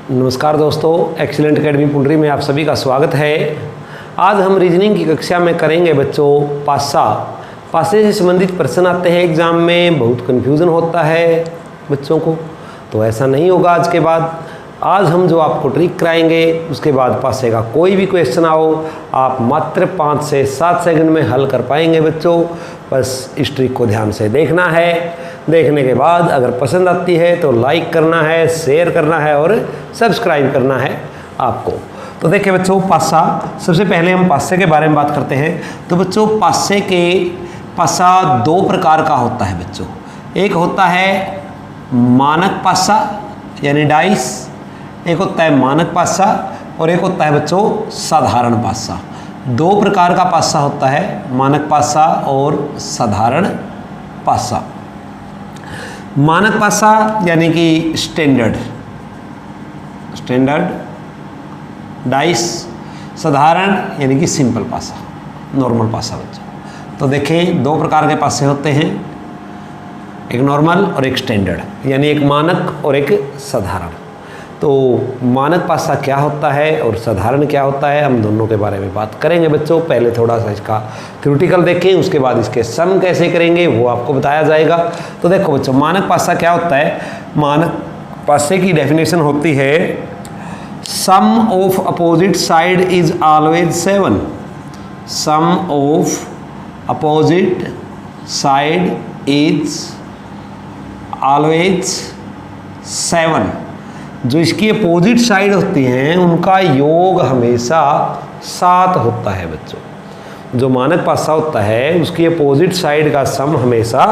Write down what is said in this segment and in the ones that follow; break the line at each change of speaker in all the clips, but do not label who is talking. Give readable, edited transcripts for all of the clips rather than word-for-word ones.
नमस्कार दोस्तों, excellent academy पुंडरी में आप सभी का स्वागत है। आज हम रीजनिंग की कक्षा में करेंगे बच्चों पासा। पासे से संबंधित प्रश्न आते हैं एग्जाम में, बहुत कन्फ्यूज़न होता है बच्चों को, तो ऐसा नहीं होगा आज के बाद। आज हम जो आपको ट्रिक कराएंगे उसके बाद पासे का कोई भी क्वेश्चन आओ आप मात्र 5 से 7 सेकंड में हल कर पाएंगे बच्चों। बस इस ट्रिक को ध्यान से देखना है। देखने के बाद अगर पसंद आती है तो लाइक करना है, शेयर करना है और सब्सक्राइब करना है आपको। तो देखिए बच्चों, पासा, सबसे पहले हम पासे के बारे में बात करते हैं। तो बच्चों पासा 2 प्रकार का होता है बच्चों। एक होता है मानक पासा यानी डाइस, एक होता है मानक पासा और एक होता है बच्चों साधारण पासा। 2 प्रकार का पासा होता है, मानक पासा और साधारण पासा। मानक पासा यानी कि स्टैंडर्ड डाइस, साधारण यानी कि सिंपल पासा, नॉर्मल पासा बच्चों। तो देखें 2 प्रकार के पासे होते हैं, एक नॉर्मल और एक स्टैंडर्ड, यानी एक मानक और एक साधारण। तो मानक पासा क्या होता है और साधारण क्या होता है, हम दोनों के बारे में बात करेंगे बच्चों। पहले थोड़ा सा इसका थ्योरेटिकल देखें, उसके बाद इसके सम कैसे करेंगे वो आपको बताया जाएगा। तो देखो बच्चों, मानक पासा क्या होता है। मानक पासे की डेफिनेशन होती है sum of opposite side is always 7। Sum of opposite side is always 7। जो इसकी अपोजिट साइड होती हैं उनका योग हमेशा 7 होता है बच्चों। जो मानक पासा होता है उसकी अपोजिट साइड का सम हमेशा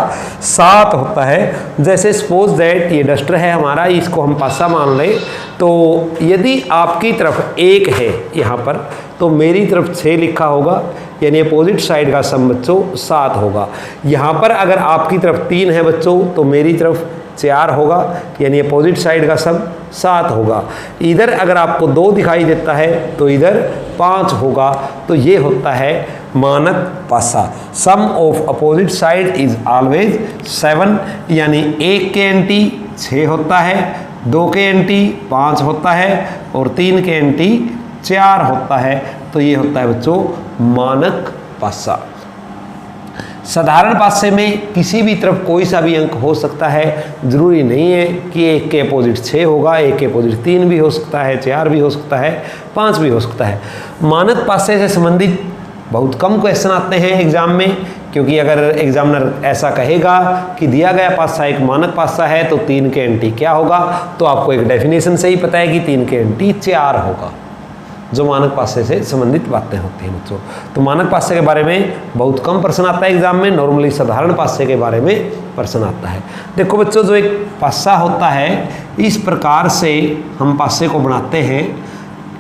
7 होता है। जैसे सपोज दैट ये डस्टर है हमारा, इसको हम पासा मान लें, तो यदि आपकी तरफ 1 है यहाँ पर तो मेरी तरफ 6 लिखा होगा, यानी अपोजिट साइड का सम बच्चों 7 होगा। यहाँ पर अगर आपकी तरफ 3 है बच्चों तो मेरी तरफ 4 होगा, यानी अपोजिट साइड का सम 7 होगा। इधर अगर आपको 2 दिखाई देता है तो इधर 5 होगा। तो ये होता है मानक पासा। Sum of opposite side is always 7, यानी 1 के एंटी 6 होता है, 2 के एंटी 5 होता है और 3 के एंटी 4 होता है। तो ये होता है बच्चों मानक पासा। साधारण पासे में किसी भी तरफ कोई सा भी अंक हो सकता है, ज़रूरी नहीं है कि 1 के अपोजिट 6 होगा, 1 के अपोजिट 3 भी हो सकता है, 4 भी हो सकता है, 5 भी हो सकता है। मानक पासे से संबंधित बहुत कम क्वेश्चन आते हैं एग्जाम में, क्योंकि अगर एग्जामिनर ऐसा कहेगा कि दिया गया पासा एक मानक पासा है तो 3 के एंटी क्या होगा, तो आपको एक डेफिनेशन से ही पता है कि 3 के एंटी 4 होगा। जो मानक पासे से संबंधित बातें होती हैं बच्चों। तो मानक पासे के बारे में बहुत कम प्रश्न आता है एग्जाम में, नॉर्मली साधारण पासे के बारे में प्रश्न आता है। देखो बच्चों, जो एक पासा होता है इस प्रकार से हम पासे को बनाते हैं।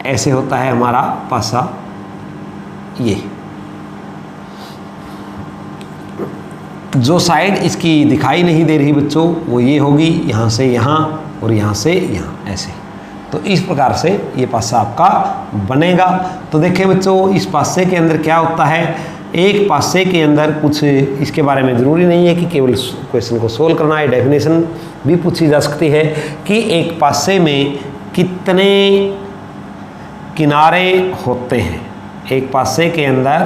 ऐसे होता है हमारा पासा, ये जो साइड इसकी दिखाई नहीं दे रही बच्चों वो ये होगी, यहाँ से यहाँ और यहाँ से यहाँ, ऐसे। तो इस प्रकार से ये पासा आपका बनेगा। तो देखिए बच्चों, इस पासे के अंदर क्या होता है। एक पासे के अंदर कुछ इसके बारे में ज़रूरी नहीं है कि केवल क्वेश्चन को सोल्व करना है, डेफिनेशन भी पूछी जा सकती है कि एक पासे में कितने किनारे होते हैं। एक पासे के अंदर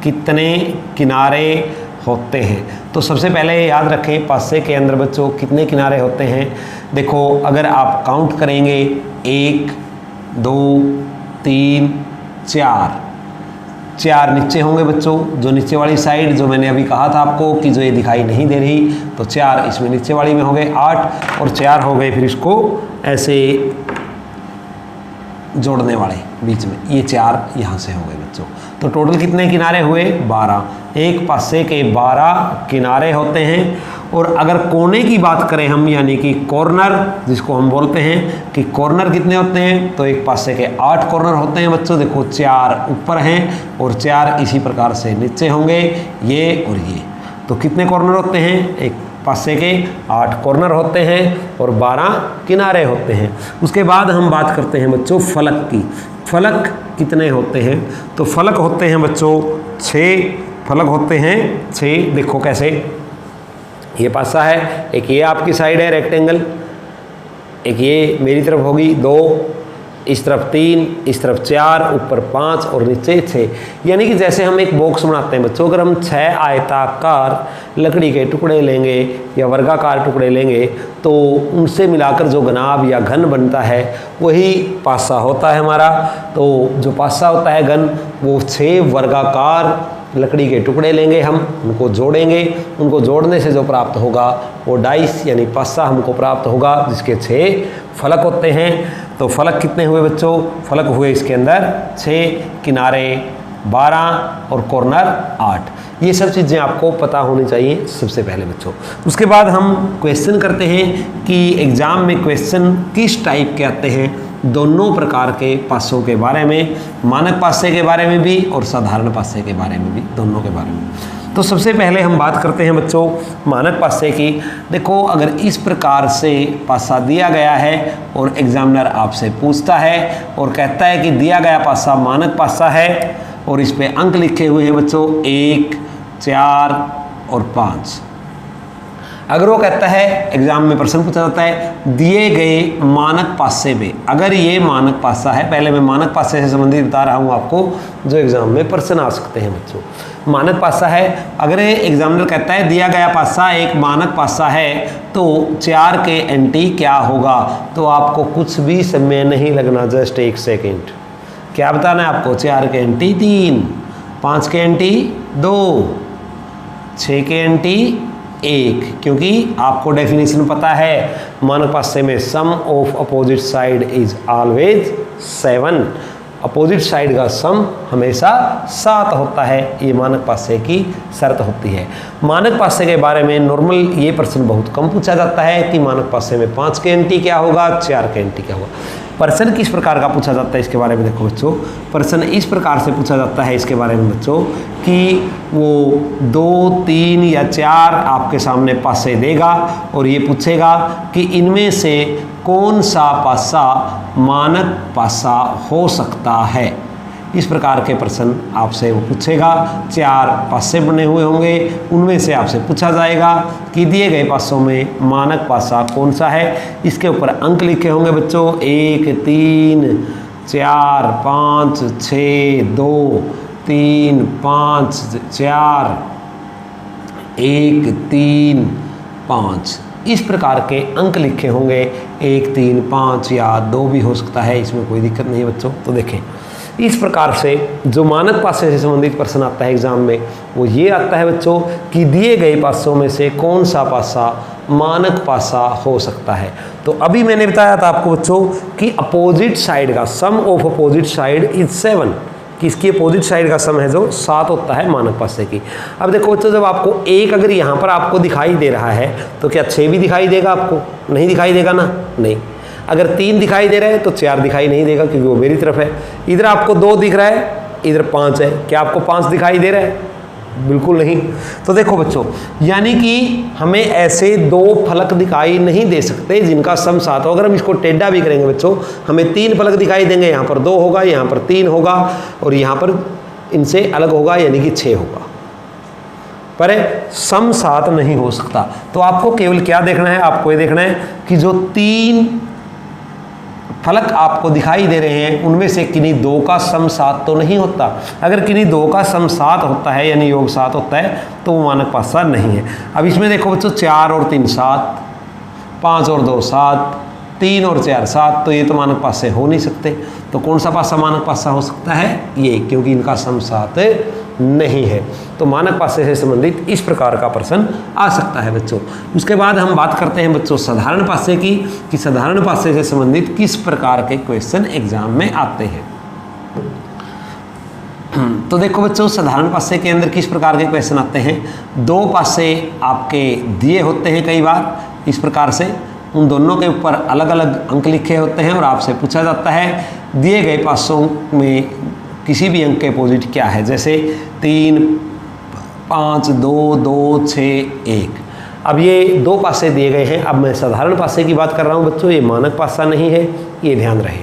कितने किनारे होते हैं। तो सबसे पहले याद रखें पासे के अंदर बच्चों कितने किनारे होते हैं। देखो अगर आप काउंट करेंगे 1 2 3 4 नीचे होंगे बच्चों। जो नीचे वाली साइड जो मैंने अभी कहा था आपको कि जो ये दिखाई नहीं दे रही, तो 4 इसमें नीचे वाली में हो गए 8 और 4 हो गए फिर इसको ऐसे जोड़ने वाले बीच में, ये 4 यहाँ से हो गए बच्चों। तो टोटल कितने किनारे हुए 12। एक पासे के 12 किनारे होते हैं। और अगर कोने की बात करें हम, यानी कि कॉर्नर जिसको हम बोलते हैं कि कॉर्नर कितने होते हैं, तो एक पासे के 8 कॉर्नर होते हैं बच्चों। देखो 4 ऊपर हैं और 4 इसी प्रकार से नीचे होंगे, ये और ये। तो कितने कॉर्नर होते हैं, एक पासे के 8 कॉर्नर होते हैं और 12 किनारे होते हैं। उसके बाद हम बात करते हैं बच्चों फलक की। फलक कितने होते हैं, तो फलक होते हैं बच्चों 6 फलक होते हैं 6। देखो कैसे, ये पासा है, एक ये आपकी साइड है रेक्टेंगल, एक ये मेरी तरफ होगी 2, इस तरफ 3, इस तरफ 4, ऊपर 5 और नीचे 6। यानी कि जैसे हम एक बॉक्स बनाते हैं बच्चों, अगर हम 6 आयताकार लकड़ी के टुकड़े लेंगे या वर्गाकार टुकड़े लेंगे तो उनसे मिलाकर जो घनाभ या घन बनता है वही पासा होता है हमारा। तो जो पासा होता है घन, वो 6 वर्गाकार लकड़ी के टुकड़े लेंगे हम, उनको जोड़ेंगे, उनको जोड़ने से जो प्राप्त होगा वो डाइस यानी पासा हमको प्राप्त होगा, जिसके 6 फलक होते हैं। तो फलक कितने हुए बच्चों? फलक हुए इसके अंदर 6, किनारे 12 और कॉर्नर 8। ये सब चीज़ें आपको पता होनी चाहिए सबसे पहले बच्चों। उसके बाद हम क्वेश्चन करते हैं कि एग्ज़ाम में क्वेश्चन किस टाइप के आते हैं, दोनों प्रकार के पासों के बारे में, मानक पासे के बारे में भी और साधारण पासे के बारे में भी, दोनों के बारे में। तो सबसे पहले हम बात करते हैं बच्चों मानक पासे की। देखो, अगर इस प्रकार से पासा दिया गया है और एग्जामिनर आपसे पूछता है और कहता है कि दिया गया पासा मानक पासा है और इस पे अंक लिखे हुए हैं बच्चों 1, 4 और 5। अगर वो कहता है, एग्जाम में प्रश्न पूछा जाता है दिए गए मानक पासे में, अगर ये मानक पासा है, पहले मैं मानक पासे से संबंधित बता रहा हूँ आपको जो एग्जाम में प्रश्न आ सकते हैं बच्चों। मानक पासा है, अगर एग्जामिनर कहता है दिया गया पासा एक मानक पासा है तो 4 के एंटी क्या होगा, तो आपको कुछ भी समय नहीं लगना, जस्ट 1 सेकेंड। क्या बताना है आपको? 4 के एंटी 3, 5 के एंटी 2, 6 के एंटी 1, क्योंकि आपको डेफिनेशन पता है मानक पासे में sum of opposite side is always 7। Opposite side का सम हमेशा 7 होता है, ये मानक पासे की शर्त होती है। मानक पासे के बारे में नॉर्मल ये प्रश्न बहुत कम पूछा जाता है कि मानक पासे में 5 के एंटी क्या होगा, 4 के एंटी क्या होगा। प्रश्न किस प्रकार का पूछा जाता है इसके बारे में देखो बच्चों। प्रश्न इस प्रकार से पूछा जाता है इसके बारे में बच्चों कि वो 2, 3 या 4 आपके सामने पासे देगा और ये पूछेगा कि इनमें से कौन सा पासा मानक पासा हो सकता है। इस प्रकार के प्रश्न आपसे वो पूछेगा। 4 पासे बने हुए होंगे, उनमें से आपसे पूछा जाएगा कि दिए गए पासों में मानक पासा कौन सा है। इसके ऊपर अंक लिखे होंगे बच्चों 1, 3, 4, 5, 6, 2, 3, 5, 4, 1, 3, 5, इस प्रकार के अंक लिखे होंगे। 1, 3, 5 या 2 भी हो सकता है, इसमें कोई दिक्कत नहीं है बच्चों। तो देखें, इस प्रकार से जो मानक पासे से संबंधित प्रश्न आता है एग्जाम में वो ये आता है बच्चों कि दिए गए पासों में से कौन सा पासा मानक पासा हो सकता है। तो अभी मैंने बताया था आपको बच्चों कि अपोजिट साइड का सम ऑफ अपोजिट साइड इज 7, कि इसकी अपोजिट साइड का सम है जो 7 होता है मानक पासे की। अब देखो बच्चों, जब आपको 1 अगर यहाँ पर आपको दिखाई दे रहा है तो क्या 6 भी दिखाई देगा आपको? नहीं दिखाई देगा ना, नहीं। अगर 3 दिखाई दे रहा है तो 4 दिखाई नहीं देगा क्योंकि वो मेरी तरफ है। इधर आपको 2 दिख रहा है, इधर 5 है, क्या आपको 5 दिखाई दे रहा है? बिल्कुल नहीं। तो देखो बच्चों, यानी कि हमें ऐसे 2 फलक दिखाई नहीं दे सकते जिनका सम 7 हो। अगर हम इसको टेढ़ा भी करेंगे बच्चों, हमें 3 फलक दिखाई देंगे, यहाँ पर 2 होगा, यहाँ पर 3 होगा और यहाँ पर इनसे अलग होगा यानी कि 6 होगा, पर सम 7 नहीं हो सकता। तो आपको केवल क्या देखना है? आपको ये देखना है कि जो 3 फलक आपको दिखाई दे रहे हैं उनमें से किन्हीं 2 का सम 7 तो नहीं होता। अगर किन्हीं 2 का सम 7 होता है यानी योग 7 होता है तो वो मानक पासा नहीं है। अब इसमें देखो बच्चों, 4 और 3 7, 5 और 2 7, 3 और 4 7, तो ये तो मानक पासे हो नहीं सकते। तो कौन सा पासा मानक पासा हो सकता है? ये, क्योंकि इनका सम 7 नहीं है। तो मानक पासे से संबंधित इस प्रकार का प्रश्न आ सकता है बच्चों। उसके बाद हम बात करते हैं बच्चों साधारण पासे की, कि साधारण पासे से संबंधित किस प्रकार के क्वेश्चन एग्जाम में आते हैं। तो देखो बच्चों, साधारण पासे के अंदर किस प्रकार के क्वेश्चन आते हैं। 2 पासे आपके दिए होते हैं कई बार इस प्रकार से, उन दोनों के ऊपर अलग अलग अंक लिखे होते हैं और आपसे पूछा जाता है दिए गए पासों में किसी भी अंक के अपोजिट क्या है। जैसे 3, 5, 2, 2, 6, 1। अब ये 2 पासे दिए गए हैं। अब मैं साधारण पासे की बात कर रहा हूँ बच्चों, ये मानक पासा नहीं है, ये ध्यान रहे।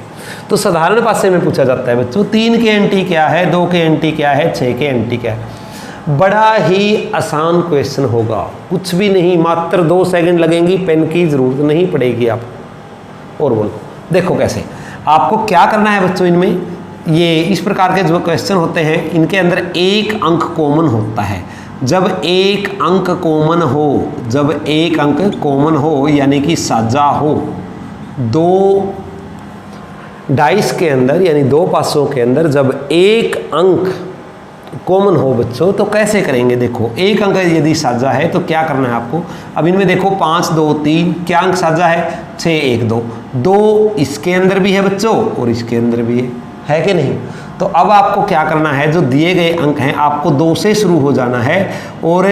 तो साधारण पासे में पूछा जाता है बच्चों 3 के एंटी क्या है, 2 के एंटी क्या है, 6 के एंटी क्या है। बड़ा ही आसान क्वेश्चन होगा, कुछ भी नहीं, मात्र 2 सेकंड लगेंगी, पेन की ज़रूरत नहीं पड़ेगी आपको और बोलो। देखो कैसे आपको क्या करना है बच्चों, इनमें ये इस प्रकार के जो क्वेश्चन होते हैं इनके अंदर एक अंक कॉमन होता है। जब एक अंक कॉमन हो, जब एक अंक कॉमन हो यानी कि साझा हो, दो डाइस के अंदर यानी दो पासों के अंदर जब एक अंक कॉमन हो बच्चों, तो कैसे करेंगे। देखो एक अंक यदि साझा है तो क्या करना है आपको। अब इनमें देखो 5 2 3 क्या अंक साझा है, 6 1 2, 2 इसके अंदर भी है बच्चों और इसके अंदर भी है कि नहीं। तो अब आपको क्या करना है, जो दिए गए अंक हैं आपको 2 से शुरू हो जाना है और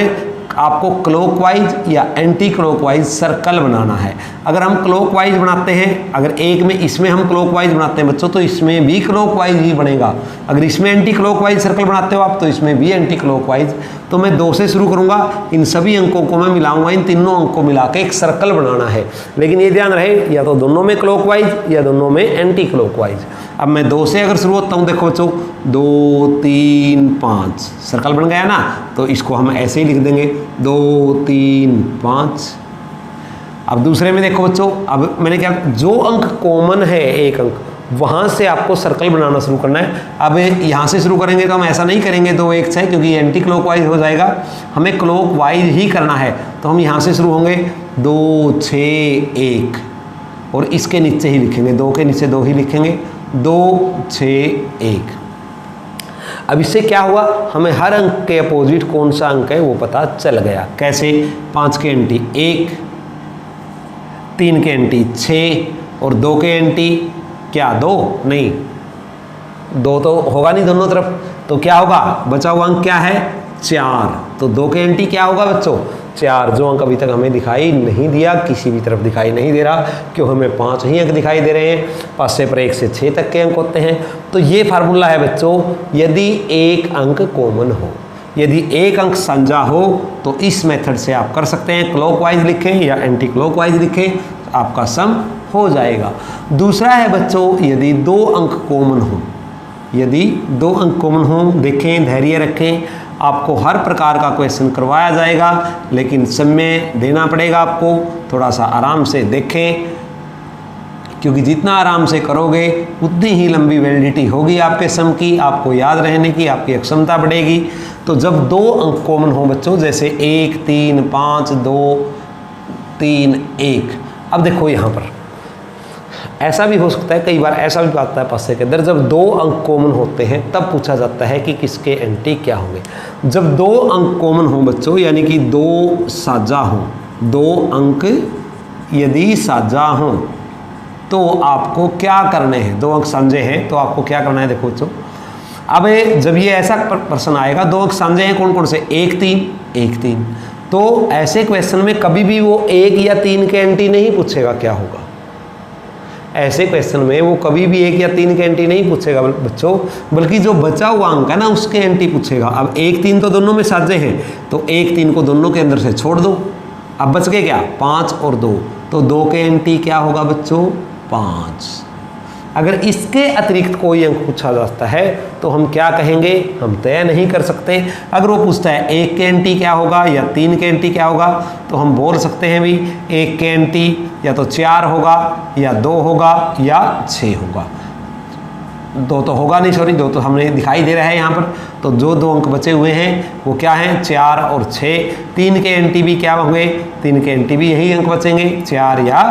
आपको क्लॉकवाइज या एंटी क्लॉकवाइज सर्कल बनाना है। अगर हम क्लॉकवाइज बनाते हैं, अगर एक में इसमें हम क्लॉकवाइज बनाते हैं बच्चों तो इसमें भी क्लॉकवाइज ही बनेगा। अगर इसमें एंटी क्लॉकवाइज सर्कल बनाते हो आप तो इसमें भी एंटी क्लॉकवाइज। तो मैं 2 से शुरू करूंगा, इन सभी अंकों को मैं मिलाऊंगा, इन तीनों अंकों को मिला के एक सर्कल बनाना है। लेकिन ये ध्यान रहे या तो दोनों में क्लॉकवाइज या दोनों में एंटी क्लॉकवाइज। अब मैं 2 से अगर शुरू होता हूँ, देखो बच्चों 2 3 5 सर्कल बन गया ना, तो इसको हम ऐसे ही लिख देंगे 2 3 5। अब दूसरे में देखो बच्चों, अब मैंने क्या, जो अंक कॉमन है एक अंक वहाँ से आपको सर्कल बनाना शुरू करना है। अब यहाँ से शुरू करेंगे तो हम ऐसा नहीं करेंगे 2 1 6 क्योंकि एंटी क्लॉकवाइज हो जाएगा, हमें क्लॉकवाइज ही करना है। तो हम यहाँ से शुरू होंगे 2 6 1 और इसके नीचे ही लिखेंगे, 2 के नीचे 2 ही लिखेंगे, 2 6 1। अब इससे क्या हुआ, हमें हर अंक के अपोजिट कौन सा अंक है वो पता चल गया। कैसे, 5 के एंटी 1, 3 के एंटी 6 और 2 के एंटी क्या 2 नहीं, 2 तो होगा नहीं दोनों तरफ, तो क्या होगा बचा हुआ अंक क्या है 4। तो 2 के एंटी क्या होगा बच्चों 4। जो अंक अभी तक हमें दिखाई नहीं दिया, किसी भी तरफ दिखाई नहीं दे रहा, क्यों हमें 5 ही अंक दिखाई दे रहे हैं, 5 से पर 1 से 6 तक के अंक होते हैं। तो ये फार्मूला है बच्चों, यदि एक अंक कॉमन हो, यदि एक अंक साझा हो तो इस मेथड से आप कर सकते हैं। क्लॉकवाइज लिखें या एंटी क्लॉकवाइज लिखें, आपका सम हो जाएगा। दूसरा है बच्चों, यदि 2 अंक कॉमन हो, यदि 2 अंक कॉमन हो, देखें धैर्य रखें, आपको हर प्रकार का क्वेश्चन करवाया जाएगा लेकिन समय देना पड़ेगा आपको, थोड़ा सा आराम से देखें क्योंकि जितना आराम से करोगे उतनी ही लंबी वैलिडिटी होगी आपके सम की, आपको याद रहने की आपकी क्षमता बढ़ेगी। तो जब 2 अंक कॉमन हो बच्चों, जैसे 1 3 5 2 3 1, अब देखो यहाँ पर ऐसा भी हो सकता है, कई बार ऐसा भी आता है पासे के अंदर, जब 2 अंक कॉमन होते हैं तब पूछा जाता है कि किसके एंटी क्या होंगे। जब 2 अंक कॉमन हो बच्चों यानी कि 2 साझा हों, 2 अंक यदि साझा हों तो आपको क्या करने हैं, 2 अंक साझे हैं तो आपको क्या करना है। देखो बच्चों, अब जब ये ऐसा प्रश्न आएगा 2 अंक साझे हैं कौन कौन से, 1 3 1 3, तो ऐसे क्वेश्चन में कभी भी वो 1 या 3 के एंटी नहीं पूछेगा क्या होगा। ऐसे क्वेश्चन में वो कभी भी 1 या 3 के एंटी नहीं पूछेगा बच्चों, बल्कि जो बचा हुआ अंक है ना उसके एंटी पूछेगा। अब 1 3 तो दोनों में साझे हैं, तो 1 3 को दोनों के अंदर से छोड़ दो, अब बच गए क्या 5 और 2, तो 2 के एंटी क्या होगा बच्चों 5। अगर इसके अतिरिक्त कोई अंक पूछा जाता है तो हम क्या कहेंगे, हम तय नहीं कर सकते। अगर वो पूछता है 1 के एंटी क्या होगा या 3 के एंटी क्या होगा, तो हम बोल सकते हैं भी 1 के एंटी या तो 4 होगा या 2 होगा या 6 होगा। 2 तो होगा नहीं, सॉरी 2 तो हमने दिखाई दे रहा है यहाँ पर। तो जो 2 अंक बचे हुए हैं वो क्या हैं 4 और 6। 3 के एंटी भी क्या होंगे, 3 के एंटी भी यही अंक बचेंगे 4 या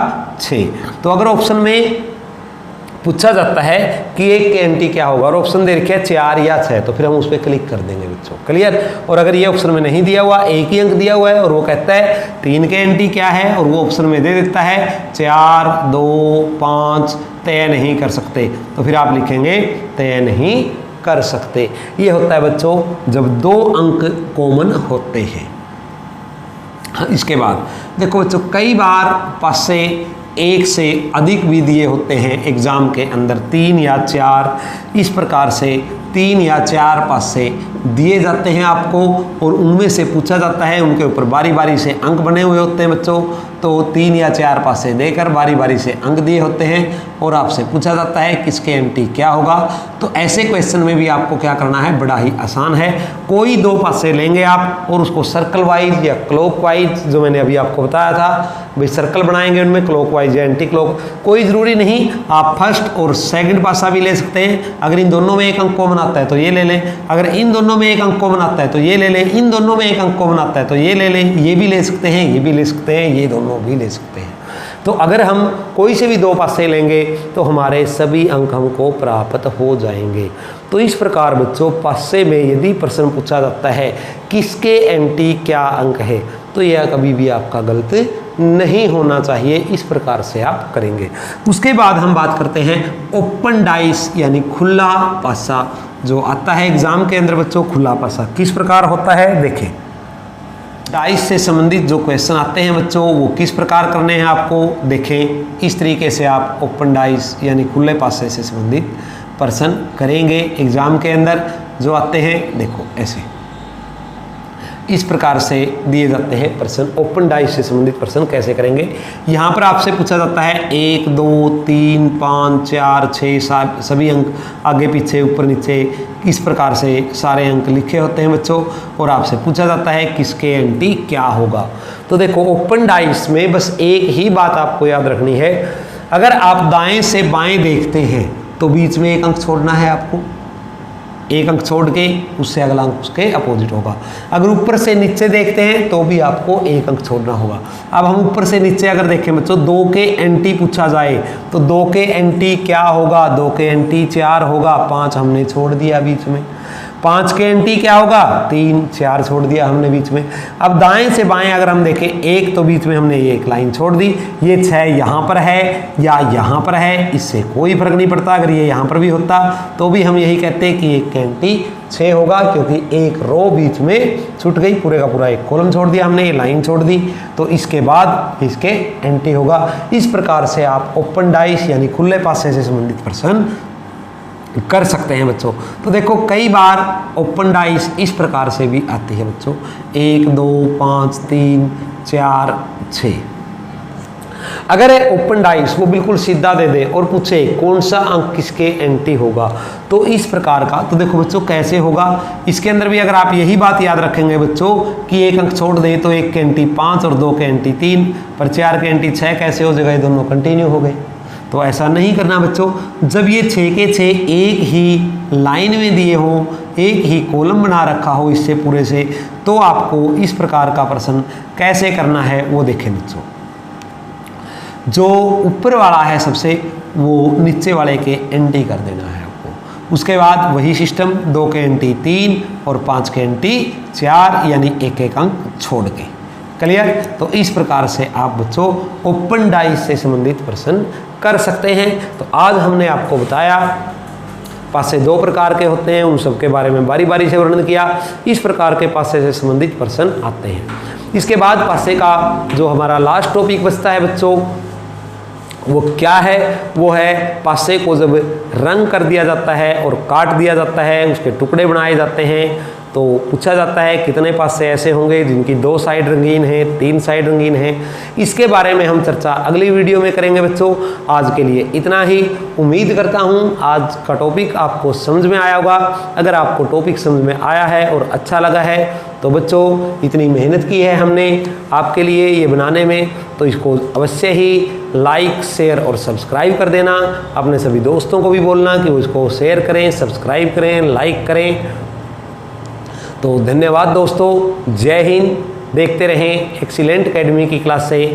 6। तो अगर ऑप्शन में पूछा जाता है कि 1 के एंटी क्या होगा और ऑप्शन दे रखे 4 या 6, तो फिर हम उस पर क्लिक कर देंगे बच्चों, क्लियर। और अगर ये ऑप्शन में नहीं दिया हुआ, 1 ही अंक दिया हुआ है और वो कहता है 3 के एंटी क्या है और वो ऑप्शन में दे देता है 4 2 5, तय नहीं कर सकते, तो फिर आप लिखेंगे तय नहीं कर सकते। ये होता है बच्चों जब 2 अंक कॉमन होते हैं। इसके बाद देखो बच्चों, कई बार पास से 1 से अधिक भी दिए होते हैं एग्ज़ाम के अंदर, 3 या 4 इस प्रकार से 3 या 4 पास से दिए जाते हैं आपको और उनमें से पूछा जाता है, उनके ऊपर बारी बारी से अंक बने हुए होते हैं बच्चों। तो 3 या 4 पासे देकर बारी बारी से अंक दिए होते हैं और आपसे पूछा जाता है किसके एंटी क्या होगा। तो ऐसे क्वेश्चन में भी आपको क्या करना है, बड़ा ही आसान है। कोई 2 पासे लेंगे आप और उसको सर्कल वाइज या क्लॉक वाइज, जो मैंने अभी आपको बताया था भाई सर्कल बनाएंगे उनमें क्लॉक वाइज या एंटी क्लॉक, कोई ज़रूरी नहीं, आप फर्स्ट और सेकंड पासा भी ले सकते हैं। अगर इन दोनों में एक अंक कॉमन आता है तो ये ले लें, अगर इन दोनों में एक अंक कॉमन आता है तो ये ले लें, इन दोनों में एक अंक कॉमन आता है तो ये ले लें, ये भी ले सकते हैं, ये भी ले सकते हैं, ये दोनों भी ले सकते हैं। तो अगर हम कोई से भी 2 पासे लेंगे तो हमारे सभी अंक हमको प्राप्त हो जाएंगे। तो इस प्रकार बच्चों पासे में यदि प्रश्न पूछा जाता है किसके एंटी क्या अंक है, तो यह कभी भी आपका गलत नहीं होना चाहिए। इस प्रकार से आप करेंगे। उसके बाद हम बात करते हैं ओपन डाइस यानी खुला पासा जो आता है एग्जाम के अंदर बच्चों। खुला पासा किस प्रकार होता है, देखें डाइस से संबंधित जो क्वेश्चन आते हैं बच्चों वो किस प्रकार करने हैं आपको, देखें इस तरीके से आप ओपन डाइस यानी खुले पासे से संबंधित प्रश्न करेंगे एग्जाम के अंदर जो आते हैं। देखो ऐसे इस प्रकार से दिए जाते हैं प्रश्न। ओपन डाइस से संबंधित प्रश्न कैसे करेंगे, यहाँ पर आपसे पूछा जाता है 1 2 3 5 4 6 7 सभी अंक आगे पीछे ऊपर नीचे इस प्रकार से सारे अंक लिखे होते हैं बच्चों, और आपसे पूछा जाता है किसके एंटी क्या होगा। तो देखो ओपन डाइस में बस एक ही बात आपको याद रखनी है, अगर आप दाएं से बाएं देखते हैं तो बीच में एक अंक छोड़ना है आपको, एक अंक छोड़ के उससे अगला अंक उसके अपोजिट होगा। अगर ऊपर से नीचे देखते हैं तो भी आपको एक अंक छोड़ना होगा। अब हम ऊपर से नीचे अगर देखें बच्चों 2 के एंटी पूछा जाए तो 2 के एंटी क्या होगा, 2 के एंटी 4 होगा, 5 हमने छोड़ दिया बीच में। 5 के एंटी क्या होगा, 3 4 छोड़ दिया हमने बीच में। अब दाएं से बाएं अगर हम देखें 1 तो बीच में हमने ये एक लाइन छोड़ दी, ये 6 यहाँ पर है या यहाँ पर है, इससे कोई फर्क नहीं पड़ता। अगर ये यहाँ पर भी होता तो भी हम यही कहते हैं कि एक एंटी 6 होगा, क्योंकि एक रो बीच में छूट गई, पूरे का पूरा एक कॉलम छोड़ दिया हमने, ये लाइन छोड़ दी, तो इसके बाद इसके एंटी होगा। इस प्रकार से आप ओपन डाइस यानी खुले पासे से संबंधित प्रश्न कर सकते हैं बच्चों। तो देखो कई बार ओपन डाइस इस प्रकार से भी आती है बच्चों, 1 2 5 3 4 6। अगर ओपन डाइस वो बिल्कुल सीधा दे दे और पूछे कौन सा अंक किसके एंटी होगा, तो इस प्रकार का, तो देखो बच्चों कैसे होगा। इसके अंदर भी अगर आप यही बात याद रखेंगे बच्चों कि एक अंक छोड़ दे तो 1 के एंटी 5 और 2 के एंटी 3, पर 4 के एंटी 6 कैसे हो जाएगा, ये दोनों कंटिन्यू हो गए। तो ऐसा नहीं करना बच्चों। जब ये 6 के 6 एक ही लाइन में दिए हों, एक ही कॉलम बना रखा हो इससे पूरे से, तो आपको इस प्रकार का प्रश्न कैसे करना है वो देखें बच्चों। जो ऊपर वाला है सबसे, वो नीचे वाले के एंटी कर देना है आपको। उसके बाद वही सिस्टम, 2 के एंटी 3 और 5 के एंटी 4, यानी एक एक अंक छोड़ के। क्लियर। तो इस प्रकार से आप बच्चों ओपन डाइस से संबंधित प्रश्न कर सकते हैं। तो आज हमने आपको बताया पासे 2 प्रकार के होते हैं, उन सब के बारे में बारी बारी से वर्णन किया। इस प्रकार के पासे से संबंधित प्रश्न आते हैं। इसके बाद पासे का जो हमारा लास्ट टॉपिक बचता है बच्चों, वो क्या है, वो है पासे को जब रंग कर दिया जाता है और काट दिया जाता है, उसके टुकड़े बनाए जाते हैं, तो पूछा जाता है कितने पासे ऐसे होंगे जिनकी 2 साइड रंगीन है, 3 साइड रंगीन है। इसके बारे में हम चर्चा अगली वीडियो में करेंगे बच्चों। आज के लिए इतना ही। उम्मीद करता हूँ आज का टॉपिक आपको समझ में आया होगा। अगर आपको टॉपिक समझ में आया है और अच्छा लगा है तो बच्चों इतनी मेहनत की है हमने आपके लिए ये बनाने में, तो इसको अवश्य ही लाइक शेयर और सब्सक्राइब कर देना। अपने सभी दोस्तों को भी बोलना कि वो इसको शेयर करें, सब्सक्राइब करें, लाइक करें। तो धन्यवाद दोस्तों, जय हिंद। देखते रहें एक्सीलेंट एकेडमी की क्लास से।